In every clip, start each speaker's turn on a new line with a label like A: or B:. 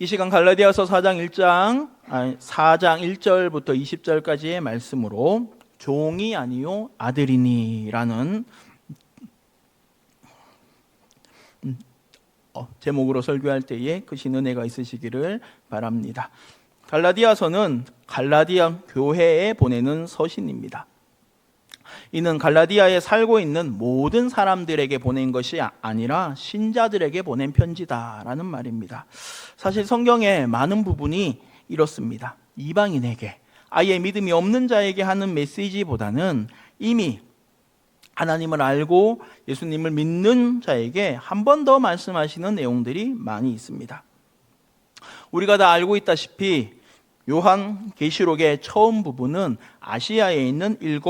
A: 이 시간 갈라디아서 4장 1절부터 20절까지의 말씀으로 종이 아니요 아들이니 라는 제목으로 설교할 때에 크신 은혜가 있으시기를 바랍니다. 갈라디아서는 갈라디아 교회에 보내는 서신입니다. 이는 갈라디아에 살고 있는 모든 사람들에게 보낸 것이 아니라 신자들에게 보낸 편지다라는 말입니다. 사실 성경의 많은 부분이 이렇습니다. 이방인에게, 아예 믿음이 없는 자에게 하는 메시지보다는 이미 하나님을 알고 예수님을 믿는 자에게 한 번 더 말씀하시는 내용들이 많이 있습니다. 우리가 다 알고 있다시피 요한계시록의 처음 부분은 아시아에 있는 7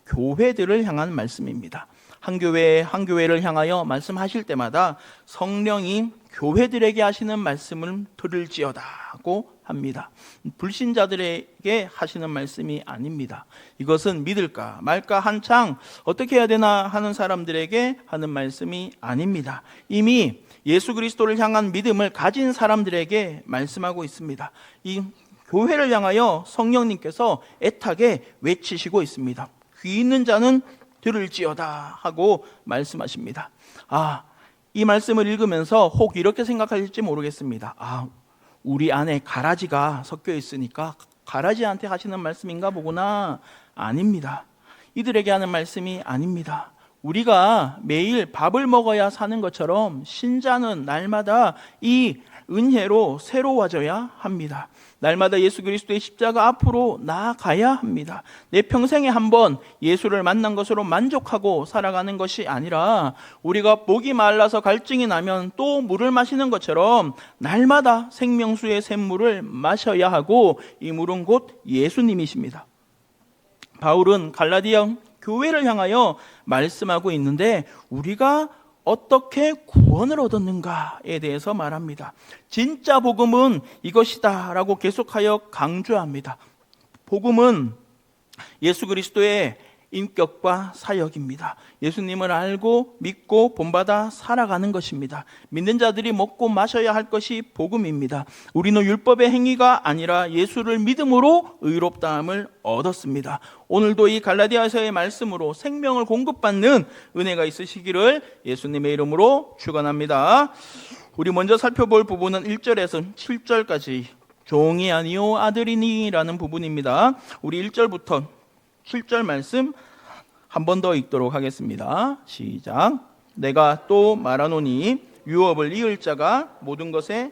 A: 교회들을 향한 말씀입니다. 한 교회를 향하여 말씀하실 때마다 성령이 교회들에게 하시는 말씀을 들을지어다고 합니다. 불신자들에게 하시는 말씀이 아닙니다. 이것은 믿을까 말까 한창 어떻게 해야 되나 하는 사람들에게 하는 말씀이 아닙니다. 이미 예수 그리스도를 향한 믿음을 가진 사람들에게 말씀하고 있습니다. 이 교회를 향하여 성령님께서 애타게 외치시고 있습니다. 귀 있는 자는 들을지어다 하고 말씀하십니다. 이 말씀을 읽으면서 혹 이렇게 생각하실지 모르겠습니다. 우리 안에 가라지가 섞여 있으니까 가라지한테 하시는 말씀인가 보구나. 아닙니다. 이들에게 하는 말씀이 아닙니다. 우리가 매일 밥을 먹어야 사는 것처럼 신자는 날마다 이 은혜로 새로워져야 합니다. 날마다 예수 그리스도의 십자가 앞으로 나아가야 합니다. 내 평생에 한번 예수를 만난 것으로 만족하고 살아가는 것이 아니라 우리가 목이 말라서 갈증이 나면 또 물을 마시는 것처럼 날마다 생명수의 샘물을 마셔야 하고 이 물은 곧 예수님이십니다. 바울은 갈라디아 교회를 향하여 말씀하고 있는데 우리가 어떻게 구원을 얻었는가에 대해서 말합니다. 진짜 복음은 이것이다 라고 계속하여 강조합니다. 복음은 예수 그리스도의 인격과 사역입니다. 예수님을 알고 믿고 본받아 살아가는 것입니다. 믿는 자들이 먹고 마셔야 할 것이 복음입니다. 우리는 율법의 행위가 아니라 예수를 믿음으로 의롭다함을 얻었습니다. 오늘도 이 갈라디아서의 말씀으로 생명을 공급받는 은혜가 있으시기를 예수님의 이름으로 축원합니다. 우리 먼저 살펴볼 부분은 1절에서 7절까지 종이 아니요 아들이니 라는 부분입니다. 우리 1절부터 7절 말씀 한 번 더 읽도록 하겠습니다. 시작. 내가 또 말하노니 유업을 이을 자가 모든 것에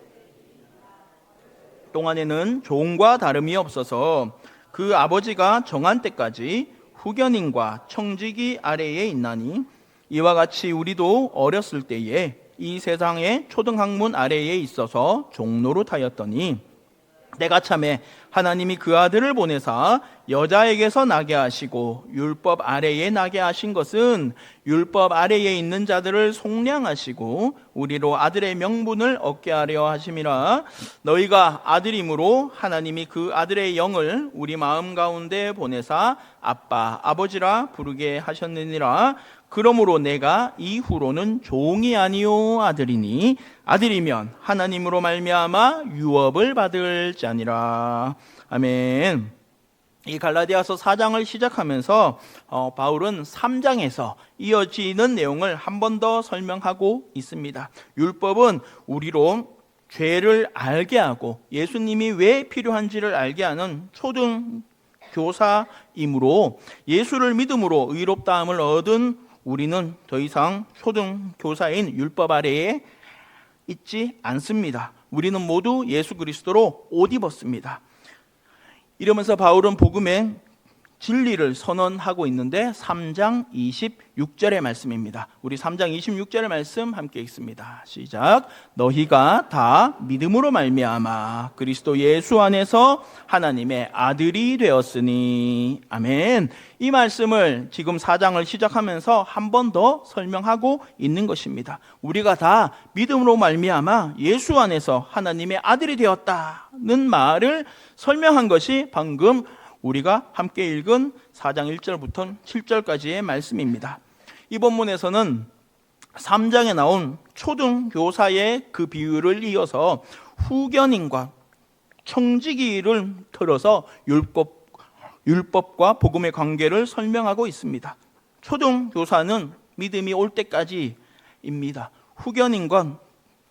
A: 동안에는 종과 다름이 없어서 그 아버지가 정한 때까지 후견인과 청지기 아래에 있나니 이와 같이 우리도 어렸을 때에 이 세상의 초등학문 아래에 있어서 종노릇하였더니 내가 참에 하나님이 그 아들을 보내사 여자에게서 나게 하시고 율법 아래에 나게 하신 것은 율법 아래에 있는 자들을 속량하시고 우리로 아들의 명분을 얻게 하려 하심이라. 너희가 아들임으로 하나님이 그 아들의 영을 우리 마음 가운데 보내사 아빠 아버지라 부르게 하셨느니라. 그러므로 내가 이후로는 종이 아니요 아들이니 아들이면 하나님으로 말미암아 유업을 받을 자니라. 아멘. 이 갈라디아서 4장을 시작하면서 바울은 3장에서 이어지는 내용을 한 번 더 설명하고 있습니다. 율법은 우리로 죄를 알게 하고 예수님이 왜 필요한지를 알게 하는 초등 교사이므로 예수를 믿음으로 의롭다함을 얻은 우리는 더 이상 초등 교사인 율법 아래에 있지 않습니다. 우리는 모두 예수 그리스도로 옷 입었습니다. 이러면서 바울은 복음의 진리를 선언하고 있는데 3장 26절의 말씀입니다. 우리 3장 26절의 말씀 함께 읽습니다. 시작. 너희가 다 믿음으로 말미암아 그리스도 예수 안에서 하나님의 아들이 되었으니. 아멘. 이 말씀을 지금 4장을 시작하면서 한 번 더 설명하고 있는 것입니다. 우리가 다 믿음으로 말미암아 예수 안에서 하나님의 아들이 되었다는 말을 설명한 것이 방금 우리가 함께 읽은 4장 1절부터 7절까지의 말씀입니다. 이 본문에서는 3장에 나온 초등교사의 그 비유를 이어서 후견인과 청지기를 들어서 율법과 복음의 관계를 설명하고 있습니다. 초등교사는 믿음이 올 때까지입니다. 후견인과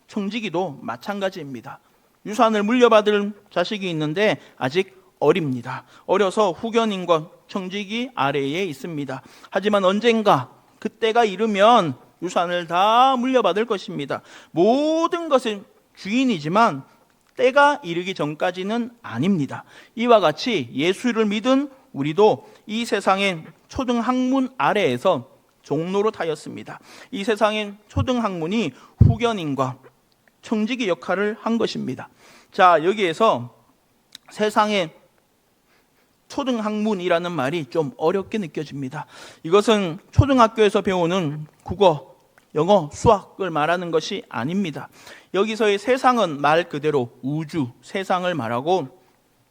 A: 청지기도 마찬가지입니다. 유산을 물려받을 자식이 있는데 아직 어립니다. 어려서 후견인과 청지기 아래에 있습니다. 하지만 언젠가 그때가 이르면 유산을 다 물려받을 것입니다. 모든 것은 주인이지만 때가 이르기 전까지는 아닙니다. 이와 같이 예수를 믿은 우리도 이 세상의 초등학문 아래에서 종노릇하였습니다. 이 세상의 초등학문이 후견인과 청지기 역할을 한 것입니다. 자, 여기에서 세상의 초등학문이라는 말이 좀 어렵게 느껴집니다. 이것은 초등학교에서 배우는 국어, 영어, 수학을 말하는 것이 아닙니다. 여기서의 세상은 말 그대로 우주, 세상을 말하고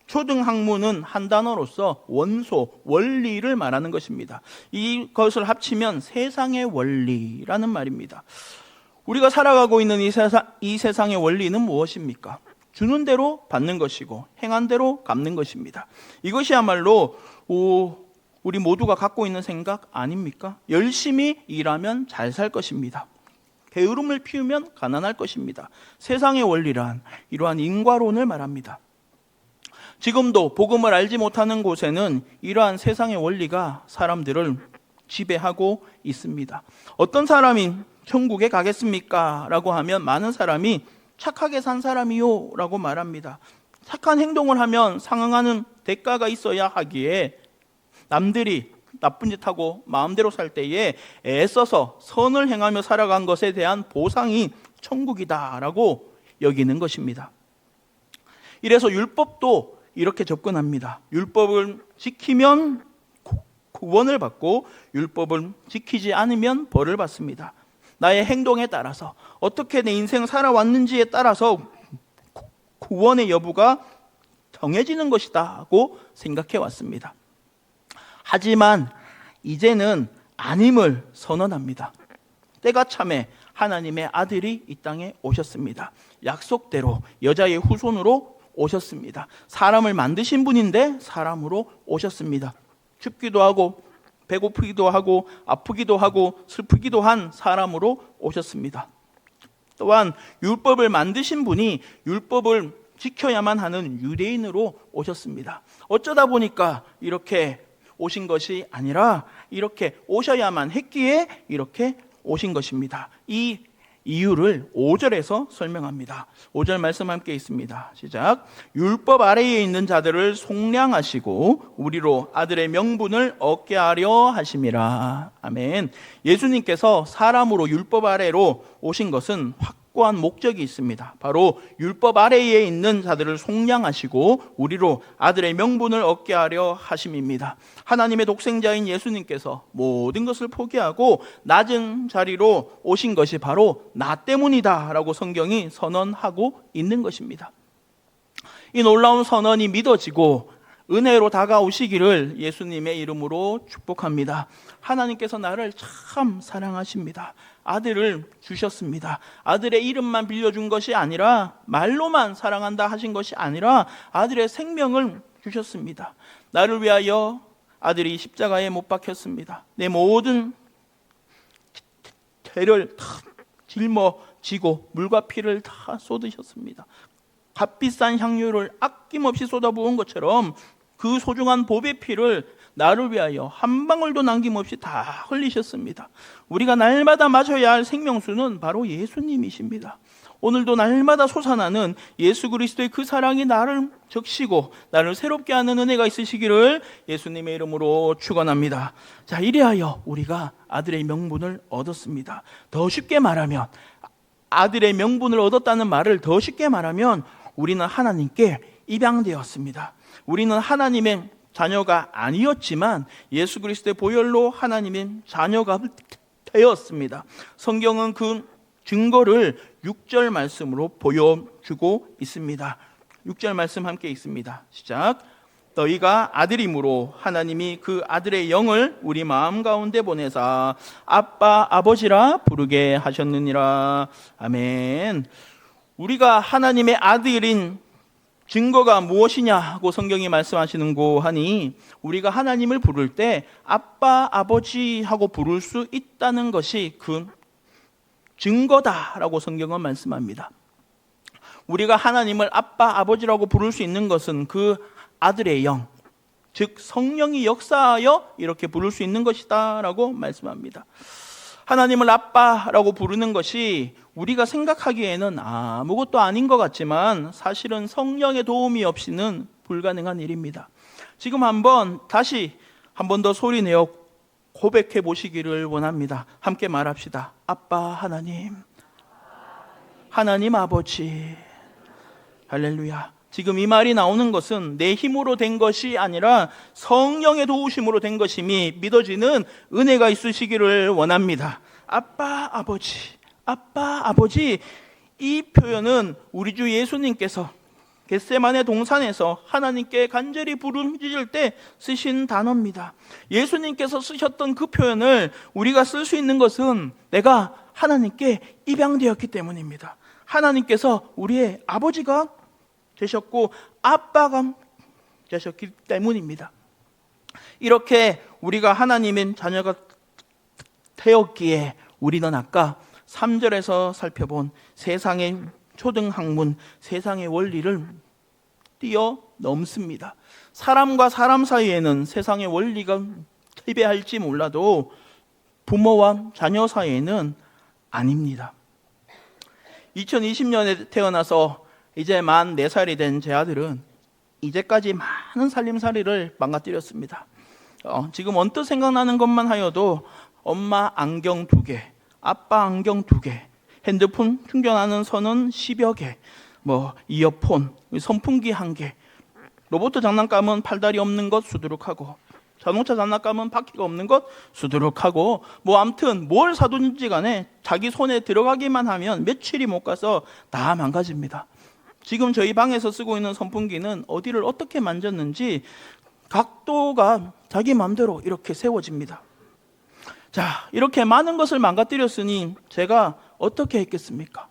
A: 초등학문은 한 단어로서 원소, 원리를 말하는 것입니다. 이것을 합치면 세상의 원리라는 말입니다. 우리가 살아가고 있는 이 세상의 원리는 무엇입니까? 주는 대로 받는 것이고 행한 대로 갚는 것입니다. 이것이야말로 우리 모두가 갖고 있는 생각 아닙니까? 열심히 일하면 잘 살 것입니다. 게으름을 피우면 가난할 것입니다. 세상의 원리란 이러한 인과론을 말합니다. 지금도 복음을 알지 못하는 곳에는 이러한 세상의 원리가 사람들을 지배하고 있습니다. 어떤 사람이 천국에 가겠습니까? 라고 하면 많은 사람이 착하게 산 사람이요 라고 말합니다. 착한 행동을 하면 상응하는 대가가 있어야 하기에 남들이 나쁜 짓 하고 마음대로 살 때에 애써서 선을 행하며 살아간 것에 대한 보상이 천국이다 라고 여기는 것입니다. 이래서 율법도 이렇게 접근합니다. 율법을 지키면 구원을 받고 율법을 지키지 않으면 벌을 받습니다. 나의 행동에 따라서 어떻게 내 인생 살아왔는지에 따라서 구원의 여부가 정해지는 것이다고 생각해 왔습니다. 하지만 이제는 아님을 선언합니다. 때가 참에 하나님의 아들이 이 땅에 오셨습니다. 약속대로 여자의 후손으로 오셨습니다. 사람을 만드신 분인데 사람으로 오셨습니다. 춥기도 하고 배고프기도 하고 아프기도 하고 슬프기도 한 사람으로 오셨습니다. 또한 율법을 만드신 분이 율법을 지켜야만 하는 유대인으로 오셨습니다. 어쩌다 보니까 이렇게 오신 것이 아니라 이렇게 오셔야만 했기에 이렇게 오신 것입니다. 이 이유를 5절에서 설명합니다. 5절 말씀 함께 있습니다. 시작. 율법 아래에 있는 자들을 속량하시고 우리로 아들의 명분을 얻게 하려 하심이라. 아멘. 예수님께서 사람으로 율법 아래로 오신 것은 확고한 목적이 있습니다. 바로 율법 아래에 있는 자들을 속량하시고 우리로 아들의 명분을 얻게 하려 하심입니다. 하나님의 독생자인 예수님께서 모든 것을 포기하고 낮은 자리로 오신 것이 바로 나 때문이다 라고 성경이 선언하고 있는 것입니다. 이 놀라운 선언이 믿어지고 은혜로 다가오시기를 예수님의 이름으로 축복합니다. 하나님께서 나를 참 사랑하십니다. 아들을 주셨습니다. 아들의 이름만 빌려준 것이 아니라 말로만 사랑한다 하신 것이 아니라 아들의 생명을 주셨습니다. 나를 위하여 아들이 십자가에 못 박혔습니다. 내 모든 죄를 다 짊어지고 물과 피를 다 쏟으셨습니다. 값비싼 향유를 아낌없이 쏟아부은 것처럼 그 소중한 보배 피를 나를 위하여 한 방울도 남김없이 다 흘리셨습니다. 우리가 날마다 마셔야 할 생명수는 바로 예수님이십니다. 오늘도 날마다 솟아나는 예수 그리스도의 그 사랑이 나를 적시고 나를 새롭게 하는 은혜가 있으시기를 예수님의 이름으로 축원합니다. 자, 이래하여 우리가 아들의 명분을 얻었습니다. 더 쉽게 말하면 아들의 명분을 얻었다는 말을 더 쉽게 말하면 우리는 하나님께 입양되었습니다. 우리는 하나님의 자녀가 아니었지만 예수 그리스도의 보혈로 하나님의 자녀가 되었습니다. 성경은 그 증거를 6절 말씀으로 보여주고 있습니다. 6절 말씀 함께 있습니다. 시작. 너희가 아들이므로 하나님이 그 아들의 영을 우리 마음 가운데 보내사 아빠 아버지라 부르게 하셨느니라. 아멘. 우리가 하나님의 아들인 증거가 무엇이냐고 성경이 말씀하시는고 하니, 우리가 하나님을 부를 때 아빠 아버지 하고 부를 수 있다는 것이 그 증거다라고 성경은 말씀합니다. 우리가 하나님을 아빠 아버지라고 부를 수 있는 것은 그 아들의 영, 즉 성령이 역사하여 이렇게 부를 수 있는 것이다 라고 말씀합니다. 하나님을 아빠라고 부르는 것이 우리가 생각하기에는 아무것도 아닌 것 같지만 사실은 성령의 도움이 없이는 불가능한 일입니다. 지금 다시 한 번 더 소리내어 고백해 보시기를 원합니다. 함께 말합시다. 아빠 하나님, 하나님 아버지. 할렐루야. 지금 이 말이 나오는 것은 내 힘으로 된 것이 아니라 성령의 도우심으로 된 것임이 믿어지는 은혜가 있으시기를 원합니다. 아빠 아버지, 아빠 아버지. 이 표현은 우리 주 예수님께서 겟세마네 동산에서 하나님께 간절히 부르짖을 때 쓰신 단어입니다. 예수님께서 쓰셨던 그 표현을 우리가 쓸 수 있는 것은 내가 하나님께 입양되었기 때문입니다. 하나님께서 우리의 아버지가 되셨고 아빠가 되셨기 때문입니다. 이렇게 우리가 하나님의 자녀가 되었기에 우리는 아까 3절에서 살펴본 세상의 초등학문, 세상의 원리를 뛰어넘습니다. 사람과 사람 사이에는 세상의 원리가 패배할지 몰라도 부모와 자녀 사이에는 아닙니다. 2020년에 태어나서 이제 만 4살이 된 제 아들은 이제까지 많은 살림살이를 망가뜨렸습니다. 지금 언뜻 생각나는 것만 하여도 엄마 안경 2개, 아빠 안경 2개, 핸드폰 충전하는 선은 10여 개, 이어폰, 선풍기 1개, 로봇 장난감은 팔다리 없는 것 수두룩하고, 자동차 장난감은 바퀴가 없는 것 수두룩하고, 아무튼 뭘 사든지 간에 자기 손에 들어가기만 하면 며칠이 못 가서 다 망가집니다. 지금 저희 방에서 쓰고 있는 선풍기는 어디를 어떻게 만졌는지 각도가 자기 마음대로 이렇게 세워집니다. 자, 이렇게 많은 것을 망가뜨렸으니 제가 어떻게 했겠습니까?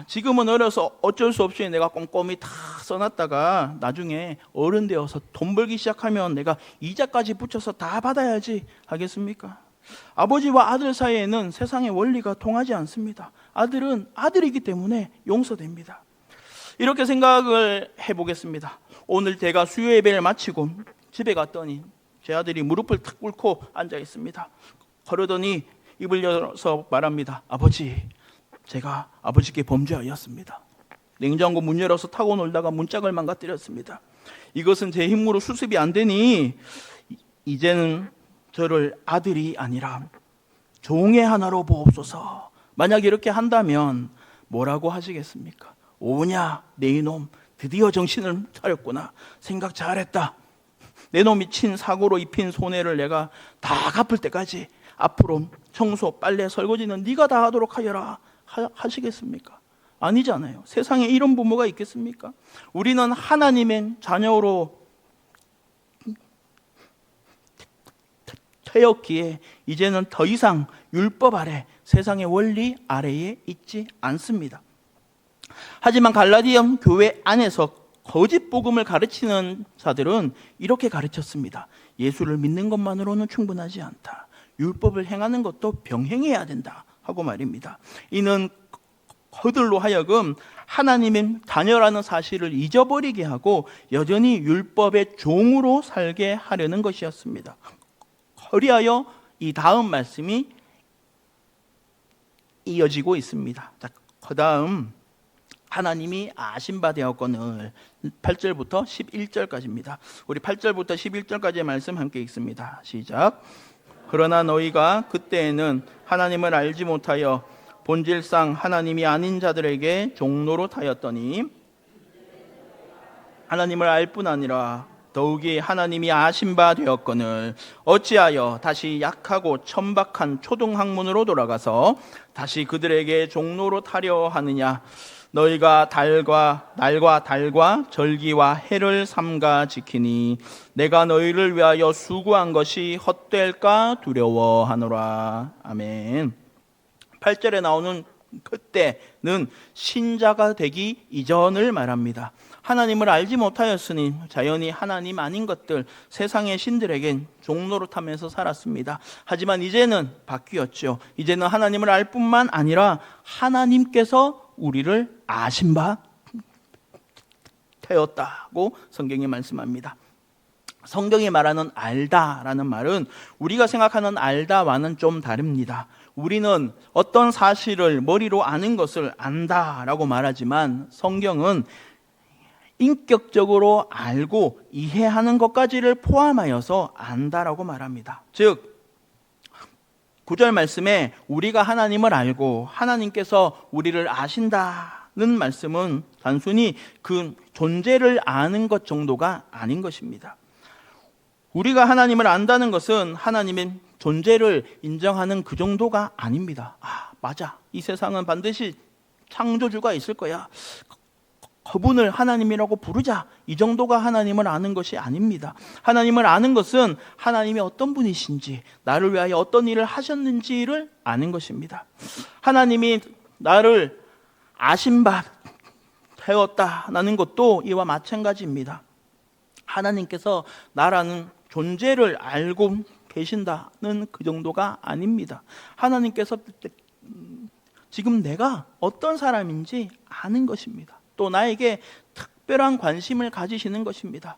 A: 지금은 어려서 어쩔 수 없이 내가 꼼꼼히 다 써놨다가 나중에 어른 되어서 돈 벌기 시작하면 내가 이자까지 붙여서 다 받아야지 하겠습니까? 아버지와 아들 사이에는 세상의 원리가 통하지 않습니다. 아들은 아들이기 때문에 용서됩니다. 이렇게 생각을 해보겠습니다. 오늘 제가 수요 예배를 마치고 집에 갔더니 제 아들이 무릎을 탁 꿇고 앉아 있습니다. 걸으더니 입을 열어서 말합니다. 아버지, 제가 아버지께 범죄하였습니다. 냉장고 문 열어서 타고 놀다가 문짝을 망가뜨렸습니다. 이것은 제 힘으로 수습이 안 되니 이제는 저를 아들이 아니라 종의 하나로 보옵소서. 만약 이렇게 한다면 뭐라고 하시겠습니까? 오냐 내 이놈, 드디어 정신을 차렸구나. 생각 잘했다. 내 놈이 친 사고로 입힌 손해를 내가 다 갚을 때까지 앞으로 청소, 빨래, 설거지는 네가 다 하도록 하여라 하시겠습니까? 아니잖아요. 세상에 이런 부모가 있겠습니까? 우리는 하나님의 자녀로 되었기에 이제는 더 이상 율법 아래, 세상의 원리 아래에 있지 않습니다. 하지만 갈라디아 교회 안에서 거짓 복음을 가르치는 자들은 이렇게 가르쳤습니다. 예수를 믿는 것만으로는 충분하지 않다. 율법을 행하는 것도 병행해야 된다 하고 말입니다. 이는 그들로 하여금 하나님의 자녀라는 사실을 잊어버리게 하고 여전히 율법의 종으로 살게 하려는 것이었습니다. 그리하여 이 다음 말씀이 이어지고 있습니다. 자, 그 다음 하나님이 아신 바 되었거늘 8절부터 11절까지입니다. 우리 8절부터 11절까지의 말씀 함께 읽습니다. 시작. 그러나 너희가 그때에는 하나님을 알지 못하여 본질상 하나님이 아닌 자들에게 종노릇하였더니 하나님을 알 뿐 아니라 더욱이 하나님이 아신 바 되었거늘 어찌하여 다시 약하고 천박한 초등학문으로 돌아가서 다시 그들에게 종노릇하려 하느냐. 너희가 날과 달과 절기와 해를 삼가 지키니 내가 너희를 위하여 수고한 것이 헛될까 두려워하노라. 아멘. 8절에 나오는 그때는 신자가 되기 이전을 말합니다. 하나님을 알지 못하였으니 자연히 하나님 아닌 것들, 세상의 신들에겐 종노릇하면서 살았습니다. 하지만 이제는 바뀌었죠. 이제는 하나님을 알 뿐만 아니라 하나님께서 우리를 아신 바 되었다고 성경이 말씀합니다. 성경이 말하는 알다라는 말은 우리가 생각하는 알다와는 좀 다릅니다. 우리는 어떤 사실을 머리로 아는 것을 안다라고 말하지만 성경은 인격적으로 알고 이해하는 것까지를 포함하여서 안다라고 말합니다. 즉 9절 말씀에 우리가 하나님을 알고 하나님께서 우리를 아신다는 말씀은 단순히 그 존재를 아는 것 정도가 아닌 것입니다. 우리가 하나님을 안다는 것은 하나님의 존재를 인정하는 그 정도가 아닙니다. 맞아. 이 세상은 반드시 창조주가 있을 거야. 그분을 하나님이라고 부르자. 이 정도가 하나님을 아는 것이 아닙니다. 하나님을 아는 것은 하나님이 어떤 분이신지, 나를 위하여 어떤 일을 하셨는지를 아는 것입니다. 하나님이 나를 아신 바 되었다는 것도 이와 마찬가지입니다. 하나님께서 나라는 존재를 알고 계신다는 그 정도가 아닙니다. 하나님께서 지금 내가 어떤 사람인지 아는 것입니다. 또 나에게 특별한 관심을 가지시는 것입니다.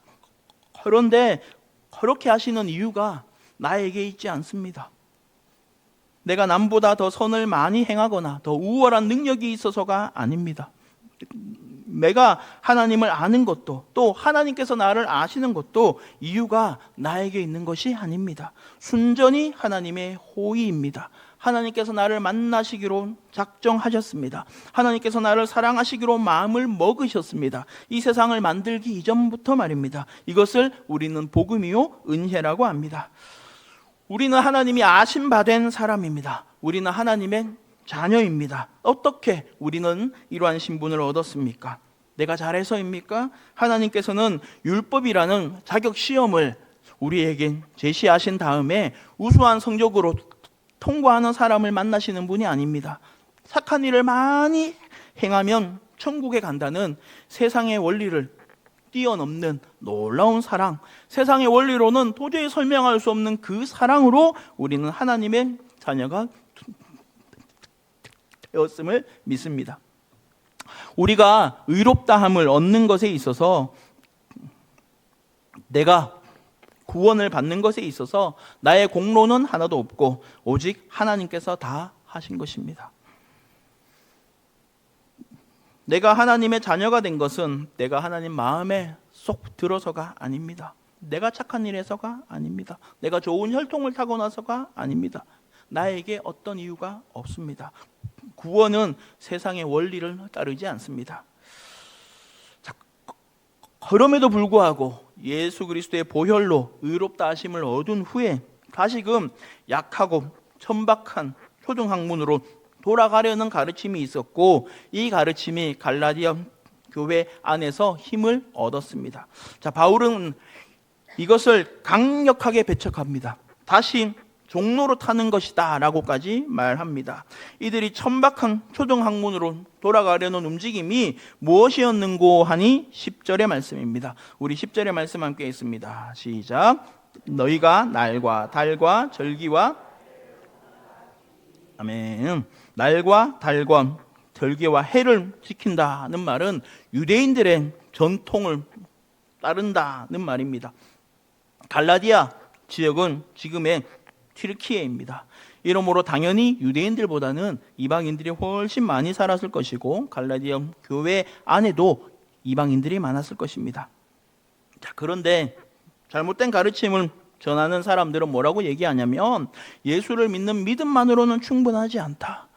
A: 그런데 그렇게 하시는 이유가 나에게 있지 않습니다. 내가 남보다 더 선을 많이 행하거나 더 우월한 능력이 있어서가 아닙니다. 내가 하나님을 아는 것도 또 하나님께서 나를 아시는 것도 이유가 나에게 있는 것이 아닙니다. 순전히 하나님의 호의입니다. 하나님께서 나를 만나시기로 작정하셨습니다. 하나님께서 나를 사랑하시기로 마음을 먹으셨습니다. 이 세상을 만들기 이전부터 말입니다. 이것을 우리는 복음이요 은혜라고 합니다. 우리는 하나님이 아신 바 된 사람입니다. 우리는 하나님의 자녀입니다. 어떻게 우리는 이러한 신분을 얻었습니까? 내가 잘해서입니까? 하나님께서는 율법이라는 자격 시험을 우리에게 제시하신 다음에 우수한 성적으로 통과하는 사람을 만나시는 분이 아닙니다. 착한 일을 많이 행하면 천국에 간다는 세상의 원리를 뛰어넘는 놀라운 사랑, 세상의 원리로는 도저히 설명할 수 없는 그 사랑으로 우리는 하나님의 자녀가 되었음을 믿습니다. 우리가 의롭다함을 얻는 것에 있어서, 내가 구원을 받는 것에 있어서 나의 공로는 하나도 없고 오직 하나님께서 다 하신 것입니다. 내가 하나님의 자녀가 된 것은 내가 하나님 마음에 쏙 들어서가 아닙니다. 내가 착한 일 해서가 아닙니다. 내가 좋은 혈통을 타고나서가 아닙니다. 나에게 어떤 이유가 없습니다. 구원은 세상의 원리를 따르지 않습니다. 그럼에도 불구하고 예수 그리스도의 보혈로 의롭다 하심을 얻은 후에 다시금 약하고 천박한 초등학문으로 돌아가려는 가르침이 있었고, 이 가르침이 갈라디아 교회 안에서 힘을 얻었습니다. 바울은 이것을 강력하게 배척합니다. 다시 종로로 타는 것이다 라고까지 말합니다. 이들이 천박한 초등학문으로 돌아가려는 움직임이 무엇이었는고 하니 10절의 말씀입니다. 우리 10절의 말씀 함께 있습니다. 시작. 너희가 날과 달과 절기와, 아멘, 날과 달과 절기와 해를 지킨다는 말은 유대인들의 전통을 따른다는 말입니다. 갈라디아 지역은 지금의 튀르키예입니다. 이러므로 당연히 유대인들보다는 이방인들이 훨씬 많이 살았을 것이고 갈라디아 교회 안에도 이방인들이 많았을 것입니다. 그런데 잘못된 가르침을 전하는 사람들은 뭐라고 얘기하냐면 예수를 믿는 믿음만으로는 충분하지 않다.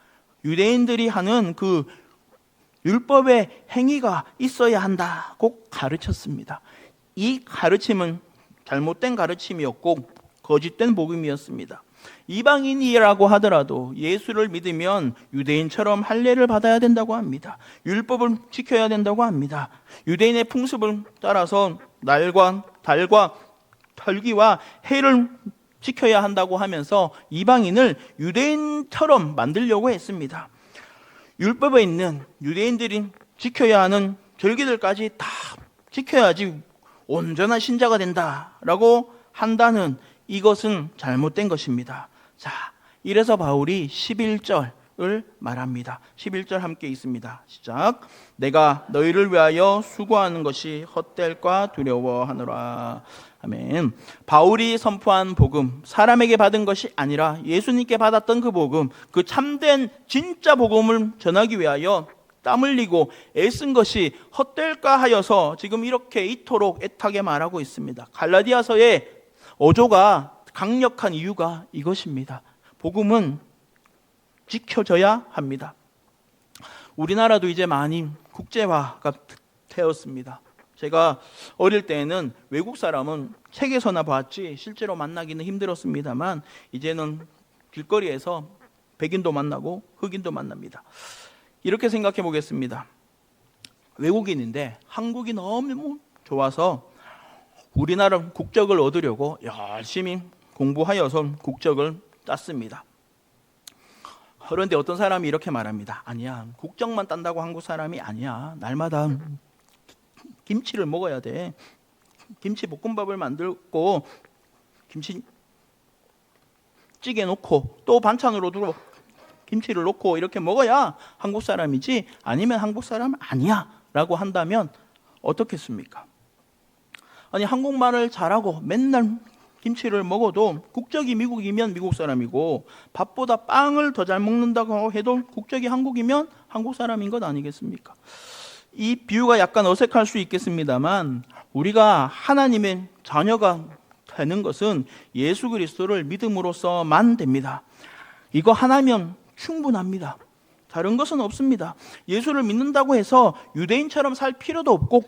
A: 유대인들이 하는 그 율법의 행위가 있어야 한다고 가르쳤습니다. 이 가르침은 잘못된 가르침이었고 거짓된 복음이었습니다. 이방인이라고 하더라도 예수를 믿으면 유대인처럼 할례를 받아야 된다고 합니다. 율법을 지켜야 된다고 합니다. 유대인의 풍습을 따라서 날과 달과 절기와 해를 지켜야 한다고 하면서 이방인을 유대인처럼 만들려고 했습니다. 율법에 있는 유대인들이 지켜야 하는 절기들까지 다 지켜야지 온전한 신자가 된다라고 한다는 이것은 잘못된 것입니다. 자, 이래서 바울이 11절을 말합니다. 11절 함께 있습니다. 시작. 내가 너희를 위하여 수고하는 것이 헛될까 두려워하노라. 아멘. 바울이 선포한 복음, 사람에게 받은 것이 아니라 예수님께 받았던 그 복음, 그 참된 진짜 복음을 전하기 위하여 땀 흘리고 애쓴 것이 헛될까 하여서 지금 이렇게 이토록 애타게 말하고 있습니다. 갈라디아서의 어조가 강력한 이유가 이것입니다. 복음은 지켜져야 합니다. 우리나라도 이제 많이 국제화가 되었습니다. 제가 어릴 때에는 외국 사람은 책에서나 봤지 실제로 만나기는 힘들었습니다만 이제는 길거리에서 백인도 만나고 흑인도 만납니다. 이렇게 생각해 보겠습니다. 외국인인데 한국이 너무 좋아서 우리나라 국적을 얻으려고 열심히 공부하여서 국적을 땄습니다. 그런데 어떤 사람이 이렇게 말합니다. 아니야, 국적만 딴다고 한국 사람이 아니야. 날마다 김치를 먹어야 돼. 김치 볶음밥을 만들고 김치 찌개 놓고 또 반찬으로 두고 김치를 놓고 이렇게 먹어야 한국 사람이지 아니면 한국 사람 아니야 라고 한다면 어떻겠습니까? 아니, 한국말을 잘하고 맨날 김치를 먹어도 국적이 미국이면 미국 사람이고 밥보다 빵을 더 잘 먹는다고 해도 국적이 한국이면 한국 사람인 것 아니겠습니까? 이 비유가 약간 어색할 수 있겠습니다만 우리가 하나님의 자녀가 되는 것은 예수 그리스도를 믿음으로써만 됩니다. 이거 하나면 충분합니다. 다른 것은 없습니다. 예수를 믿는다고 해서 유대인처럼 살 필요도 없고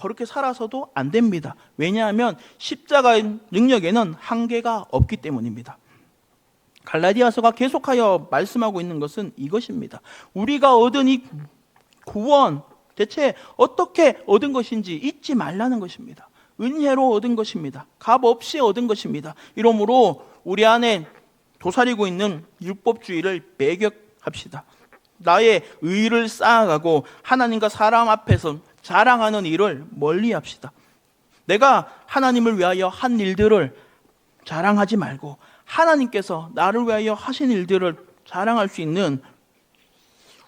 A: 그렇게 살아서도 안 됩니다. 왜냐하면 십자가의 능력에는 한계가 없기 때문입니다. 갈라디아서가 계속하여 말씀하고 있는 것은 이것입니다. 우리가 얻은 이 구원 대체 어떻게 얻은 것인지 잊지 말라는 것입니다. 은혜로 얻은 것입니다. 값 없이 얻은 것입니다. 이러므로 우리 안에 도사리고 있는 율법주의를 배격합시다. 나의 의를 쌓아가고 하나님과 사람 앞에서 자랑하는 일을 멀리합시다. 내가 하나님을 위하여 한 일들을 자랑하지 말고 하나님께서 나를 위하여 하신 일들을 자랑할 수 있는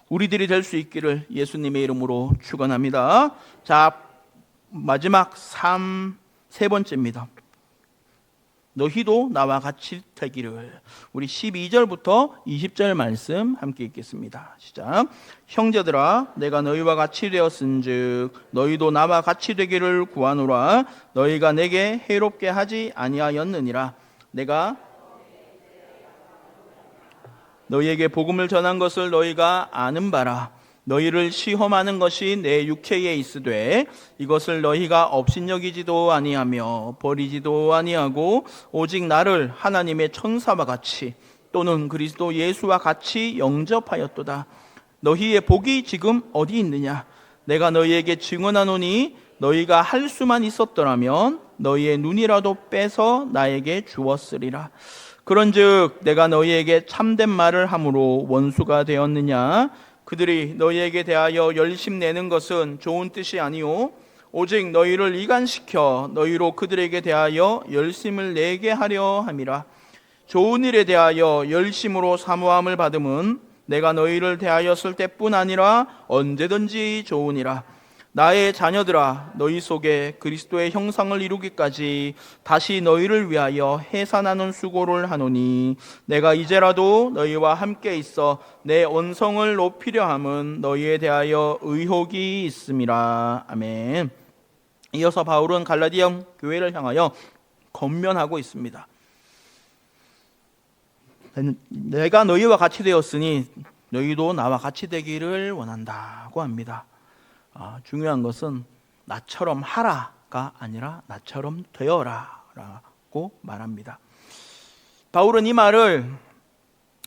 A: 우리들이 될 수 있기를 예수님의 이름으로 축원합니다. 자, 마지막 세 번째입니다. 너희도 나와 같이 되기를. 우리 12절부터 20절 말씀 함께 읽겠습니다. 시작. 형제들아, 내가 너희와 같이 되었은즉 너희도 나와 같이 되기를 구하노라. 너희가 내게 해롭게 하지 아니하였느니라. 내가 너희에게 복음을 전한 것을 너희가 아는 바라. 너희를 시험하는 것이 내 육체에 있으되 이것을 너희가 업신여기지도 아니하며 버리지도 아니하고 오직 나를 하나님의 천사와 같이 또는 그리스도 예수와 같이 영접하였도다. 너희의 복이 지금 어디 있느냐? 내가 너희에게 증언하노니 너희가 할 수만 있었더라면 너희의 눈이라도 빼서 나에게 주었으리라. 그런즉 내가 너희에게 참된 말을 함으로 원수가 되었느냐? 그들이 너희에게 대하여 열심 내는 것은 좋은 뜻이 아니오 오직 너희를 이간시켜 너희로 그들에게 대하여 열심을 내게 하려 함이라. 좋은 일에 대하여 열심으로 사모함을 받음은 내가 너희를 대하였을 때뿐 아니라 언제든지 좋으니라. 나의 자녀들아, 너희 속에 그리스도의 형상을 이루기까지 다시 너희를 위하여 해산하는 수고를 하노니 내가 이제라도 너희와 함께 있어 내 언성을 높이려 함은 너희에 대하여 의혹이 있음이라. 아멘. 이어서 바울은 갈라디아 교회를 향하여 권면하고 있습니다. 내가 너희와 같이 되었으니 너희도 나와 같이 되기를 원한다고 합니다. 중요한 것은 나처럼 하라가 아니라 나처럼 되어라 라고 말합니다. 바울은 이 말을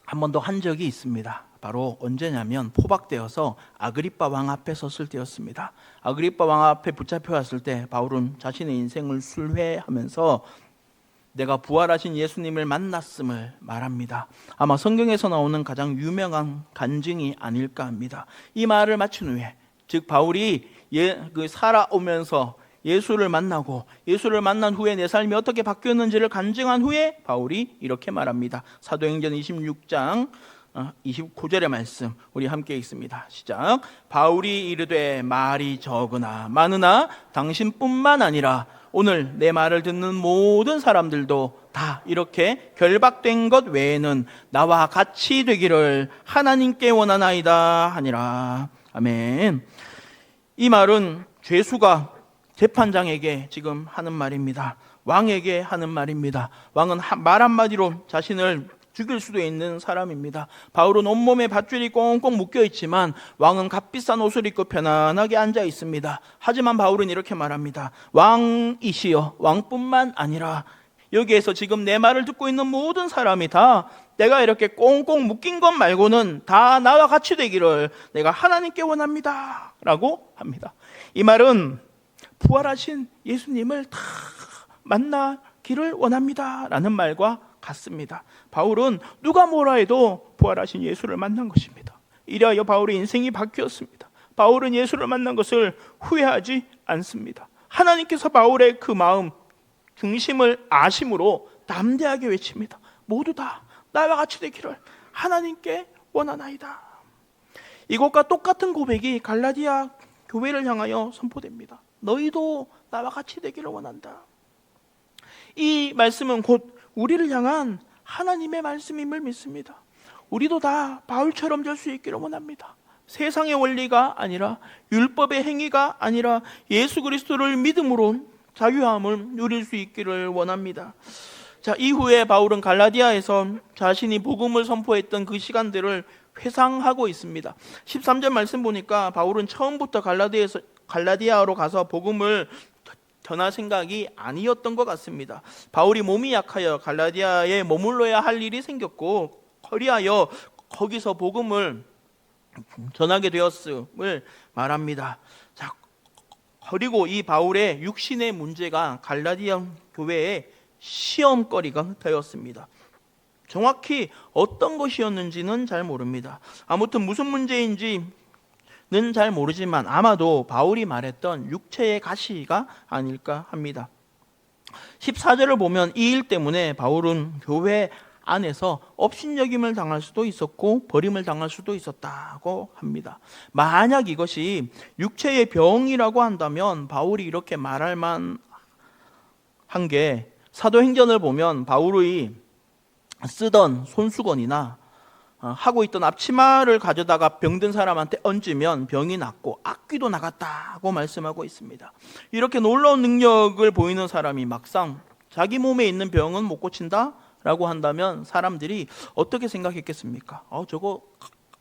A: 한 번 더 한 적이 있습니다. 바로 언제냐면 포박되어서 아그리빠 왕 앞에 섰을 때였습니다. 아그리빠 왕 앞에 붙잡혀 왔을 때 바울은 자신의 인생을 술회하면서 내가 부활하신 예수님을 만났음을 말합니다. 아마 성경에서 나오는 가장 유명한 간증이 아닐까 합니다. 이 말을 마친 후에, 즉 바울이 살아오면서 예수를 만나고 예수를 만난 후에 내 삶이 어떻게 바뀌었는지를 간증한 후에 바울이 이렇게 말합니다. 사도행전 26장 29절의 말씀 우리 함께 읽습니다. 시작. 바울이 이르되 말이 적으나 많으나 당신뿐만 아니라 오늘 내 말을 듣는 모든 사람들도 다 이렇게 결박된 것 외에는 나와 같이 되기를 하나님께 원하나이다 하니라. 아멘. 이 말은 죄수가 재판장에게 지금 하는 말입니다. 왕에게 하는 말입니다. 왕은 말 한마디로 자신을 죽일 수도 있는 사람입니다. 바울은 온몸에 밧줄이 꽁꽁 묶여 있지만 왕은 값비싼 옷을 입고 편안하게 앉아 있습니다. 하지만 바울은 이렇게 말합니다. 왕이시여, 왕뿐만 아니라 여기에서 지금 내 말을 듣고 있는 모든 사람이 다 내가 이렇게 꽁꽁 묶인 것 말고는 다 나와 같이 되기를 내가 하나님께 원합니다 라고 합니다. 이 말은 부활하신 예수님을 다 만나기를 원합니다 라는 말과 같습니다. 바울은 누가 뭐라 해도 부활하신 예수를 만난 것입니다. 이래하여 바울의 인생이 바뀌었습니다. 바울은 예수를 만난 것을 후회하지 않습니다. 하나님께서 바울의 그 마음 중심을 아심으로 담대하게 외칩니다. 모두 다 나와 같이 되기를 하나님께 원하나이다. 이것과 똑같은 고백이 갈라디아 교회를 향하여 선포됩니다. 너희도 나와 같이 되기를 원한다. 이 말씀은 곧 우리를 향한 하나님의 말씀임을 믿습니다. 우리도 다 바울처럼 될 수 있기를 원합니다. 세상의 원리가 아니라 율법의 행위가 아니라 예수 그리스도를 믿음으로 자유함을 누릴 수 있기를 원합니다. 자, 이후에 바울은 갈라디아에서 자신이 복음을 선포했던 그 시간들을 회상하고 있습니다. 13절 말씀 보니까 바울은 처음부터 갈라디아로 가서 복음을 전할 생각이 아니었던 것 같습니다. 바울이 몸이 약하여 갈라디아에 머물러야 할 일이 생겼고 그리하여 거기서 복음을 전하게 되었음을 말합니다. 자, 그리고 이 바울의 육신의 문제가 갈라디아 교회의 시험거리가 되었습니다. 정확히 어떤 것이었는지는 잘 모릅니다. 아무튼 무슨 문제인지는 잘 모르지만 아마도 바울이 말했던 육체의 가시가 아닐까 합니다. 14절을 보면 이 일 때문에 바울은 교회 안에서 업신여김을 당할 수도 있었고 버림을 당할 수도 있었다고 합니다. 만약 이것이 육체의 병이라고 한다면 바울이 이렇게 말할 만한 게 사도행전을 보면 바울이 쓰던 손수건이나 하고 있던 앞치마를 가져다가 병든 사람한테 얹으면 병이 낫고 악귀도 나갔다고 말씀하고 있습니다. 이렇게 놀라운 능력을 보이는 사람이 막상 자기 몸에 있는 병은 못 고친다? 라고 한다면 사람들이 어떻게 생각했겠습니까? 저거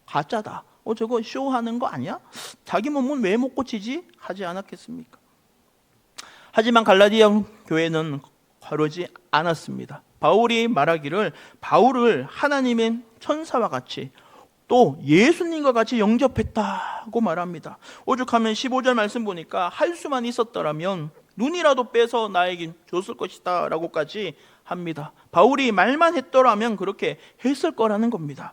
A: 가짜다. 저거 쇼하는 거 아니야? 자기 몸은 왜 못 고치지? 하지 않았겠습니까? 하지만 갈라디아 교회는 그러지 않았습니다. 바울이 말하기를 바울을 하나님의 천사와 같이 또 예수님과 같이 영접했다고 말합니다. 오죽하면 15절 말씀 보니까 할 수만 있었더라면 눈이라도 빼서 나에게 줬을 것이다 라고까지 합니다. 바울이 말만 했더라면 그렇게 했을 거라는 겁니다.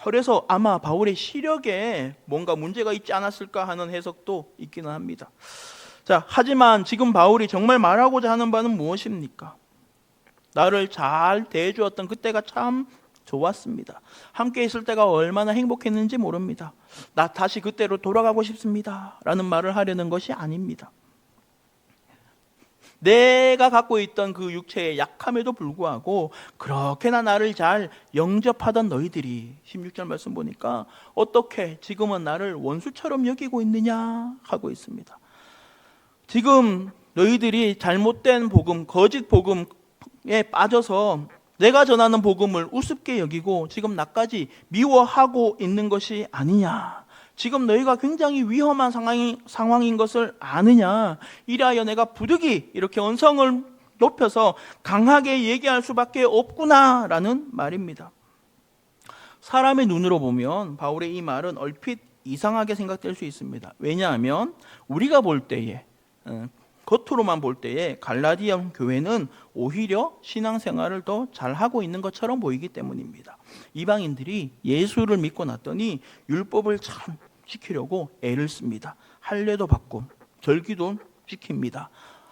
A: 그래서 아마 바울의 시력에 뭔가 문제가 있지 않았을까 하는 해석도 있기는 합니다. 자, 하지만 지금 바울이 정말 말하고자 하는 바는 무엇입니까? 나를 잘 대해주었던 그때가 참 좋았습니다. 함께 있을 때가 얼마나 행복했는지 모릅니다. 나 다시 그때로 돌아가고 싶습니다 라는 말을 하려는 것이 아닙니다. 내가 갖고 있던 그 육체의 약함에도 불구하고 그렇게나 나를 잘 영접하던 너희들이 16절 말씀 보니까 어떻게 지금은 나를 원수처럼 여기고 있느냐 하고 있습니다. 지금 너희들이 잘못된 복음, 거짓 복음에 빠져서 내가 전하는 복음을 우습게 여기고 지금 나까지 미워하고 있는 것이 아니냐. 지금 너희가 굉장히 위험한 상황인 것을 아느냐. 이래하여 내가 부득이 이렇게 언성을 높여서 강하게 얘기할 수밖에 없구나라는 말입니다. 사람의 눈으로 보면 바울의 이 말은 얼핏 이상하게 생각될 수 있습니다. 왜냐하면 우리가 볼 때에, 겉으로만 볼 때에 갈라디아 교회는 오히려 신앙생활을 더 잘하고 있는 것처럼 보이기 때문입니다. 이방인들이 예수를 믿고 났더니 율법을 참 지키려고 애를 씁니다. 할례도 받고 절기도 지킵니다.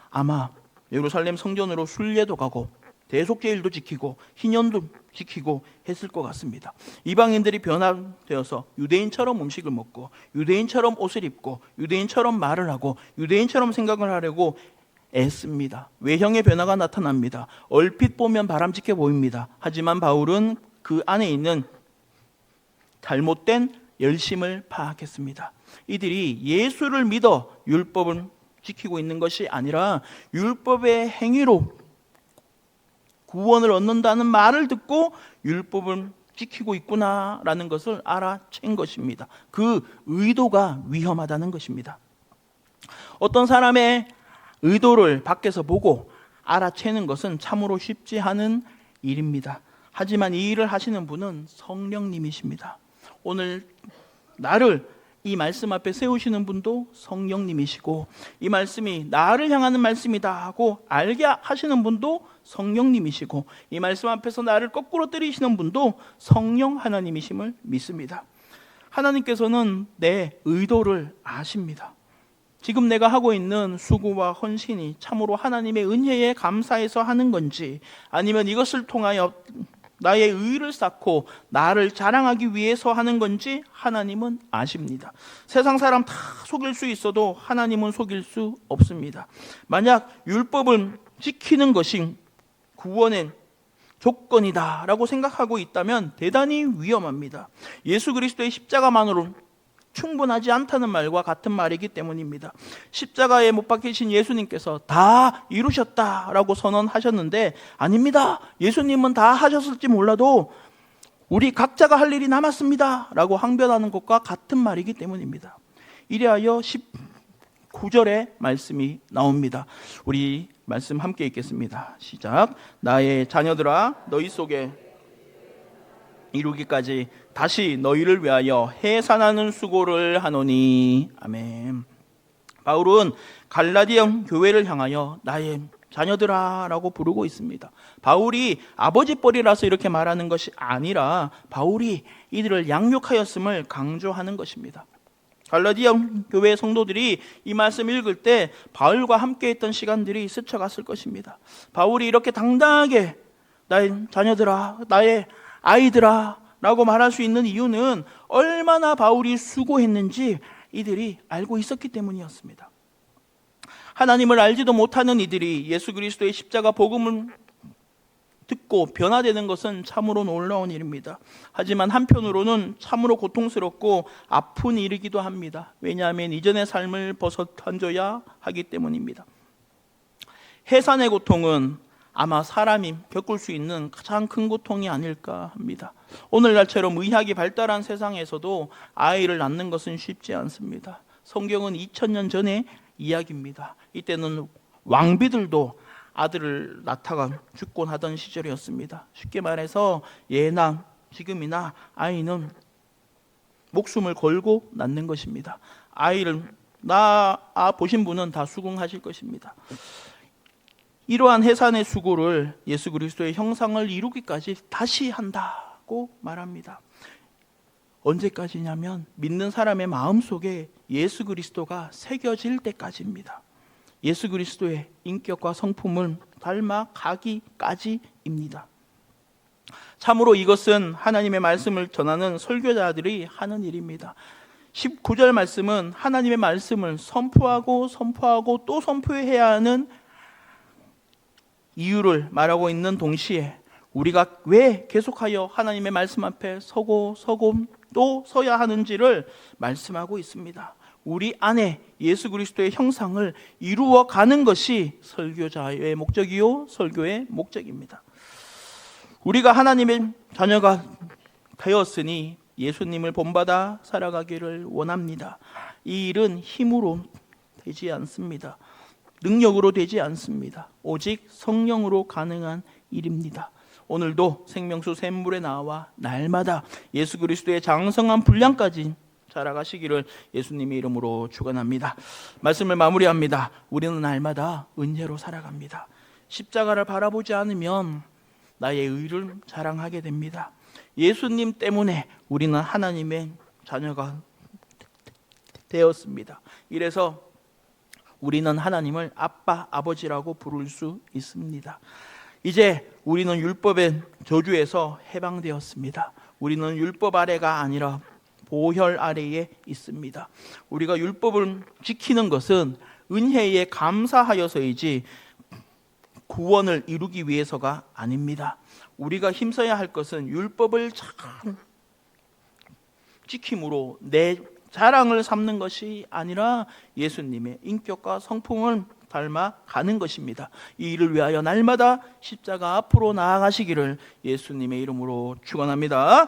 A: 아마 예루살렘 성전으로 순례도 가고 대속죄일도 지키고 희년도 지키고 했을 것 같습니다. 이방인들이 변화되어서 유대인처럼 음식을 먹고 유대인처럼 옷을 입고 유대인처럼 말을 하고 유대인처럼 생각을 하려고 애씁니다. 외형의 변화가 나타납니다. 얼핏 보면 바람직해 보입니다. 하지만 바울은 그 안에 있는 잘못된 열심을 파악했습니다. 이들이 예수를 믿어 율법을 지키고 있는 것이 아니라 율법의 행위로 구원을 얻는다는 말을 듣고 율법을 지키고 있구나라는 것을 알아챈 것입니다. 그 의도가 위험하다는 것입니다. 어떤 사람의 의도를 밖에서 보고 알아채는 것은 참으로 쉽지 않은 일입니다. 하지만 이 일을 하시는 분은 성령님이십니다. 오늘 나를 이 말씀 앞에 세우시는 분도 성령님이시고 이 말씀이 나를 향하는 말씀이다 하고 알게 하시는 분도 성령님이시고 이 말씀 앞에서 나를 거꾸로 때리시는 분도 성령 하나님이심을 믿습니다. 하나님께서는 내 의도를 아십니다. 지금 내가 하고 있는 수고와 헌신이 참으로 하나님의 은혜에 감사해서 하는 건지 아니면 이것을 통하여 나의 의를 쌓고 나를 자랑하기 위해서 하는 건지 하나님은 아십니다. 세상 사람 다 속일 수 있어도 하나님은 속일 수 없습니다. 만약 율법을 지키는 것이 구원의 조건이다 라고 생각하고 있다면 대단히 위험합니다. 예수 그리스도의 십자가만으로 충분하지 않다는 말과 같은 말이기 때문입니다. 십자가에 못 박히신 예수님께서 다 이루셨다라고 선언하셨는데 아닙니다. 예수님은 다 하셨을지 몰라도 우리 각자가 할 일이 남았습니다 라고 항변하는 것과 같은 말이기 때문입니다. 이래하여 19절의 말씀이 나옵니다. 우리 말씀 함께 읽겠습니다. 시작. 나의 자녀들아 너희 속에 이루기까지 다시 너희를 위하여 해산하는 수고를 하노니. 아멘. 바울은 갈라디아 교회를 향하여 나의 자녀들아 라고 부르고 있습니다. 바울이 아버지 뻘이라서 이렇게 말하는 것이 아니라 바울이 이들을 양육하였음을 강조하는 것입니다. 갈라디아 교회 성도들이 이 말씀 읽을 때 바울과 함께 했던 시간들이 스쳐갔을 것입니다. 바울이 이렇게 당당하게 나의 자녀들아, 나의 아이들아 라고 말할 수 있는 이유는 얼마나 바울이 수고했는지 이들이 알고 있었기 때문이었습니다. 하나님을 알지도 못하는 이들이 예수 그리스도의 십자가 복음을 듣고 변화되는 것은 참으로 놀라운 일입니다. 하지만 한편으로는 참으로 고통스럽고 아픈 일이기도 합니다. 왜냐하면 이전의 삶을 벗어던져야 하기 때문입니다. 해산의 고통은 아마 사람이 겪을 수 있는 가장 큰 고통이 아닐까 합니다. 오늘날처럼 의학이 발달한 세상에서도 아이를 낳는 것은 쉽지 않습니다. 성경은 2000년 전의 이야기입니다. 이때는 왕비들도 아들을 낳다가 죽곤 하던 시절이었습니다. 쉽게 말해서 예나 지금이나 아이는 목숨을 걸고 낳는 것입니다. 아이를 낳아 보신 분은 다 수긍하실 것입니다. 이러한 해산의 수고를 예수 그리스도의 형상을 이루기까지 다시 한다고 말합니다. 언제까지냐면 믿는 사람의 마음속에 예수 그리스도가 새겨질 때까지입니다. 예수 그리스도의 인격과 성품을 닮아가기까지입니다. 참으로 이것은 하나님의 말씀을 전하는 설교자들이 하는 일입니다. 19절 말씀은 하나님의 말씀을 선포하고 또 선포해야 하는 이유를 말하고 있는 동시에 우리가 왜 계속하여 하나님의 말씀 앞에 서고 또 서야 하는지를 말씀하고 있습니다. 우리 안에 예수 그리스도의 형상을 이루어가는 것이 설교자의 목적이요 설교의 목적입니다. 우리가 하나님의 자녀가 되었으니 예수님을 본받아 살아가기를 원합니다. 이 일은 힘으로 되지 않습니다. 능력으로 되지 않습니다. 오직 성령으로 가능한 일입니다. 오늘도 생명수 샘물에 나와 날마다 예수 그리스도의 장성한 분량까지 자라가시기를 예수님의 이름으로 축원합니다. 말씀을 마무리합니다. 우리는 날마다 은혜로 살아갑니다. 십자가를 바라보지 않으면 나의 의를 자랑하게 됩니다. 예수님 때문에 우리는 하나님의 자녀가 되었습니다. 이래서 우리는 하나님을 아빠, 아버지라고 부를 수 있습니다. 이제 우리는 율법의 저주에서 해방되었습니다. 우리는 율법 아래가 아니라 보혈 아래에 있습니다. 우리가 율법을 지키는 것은 은혜에 감사하여서이지 구원을 이루기 위해서가 아닙니다. 우리가 힘써야 할 것은 율법을 잘 지킴으로 내 자랑을 삼는 것이 아니라 예수님의 인격과 성품을 닮아가는 것입니다. 이 일을 위하여 날마다 십자가 앞으로 나아가시기를 예수님의 이름으로 축원합니다.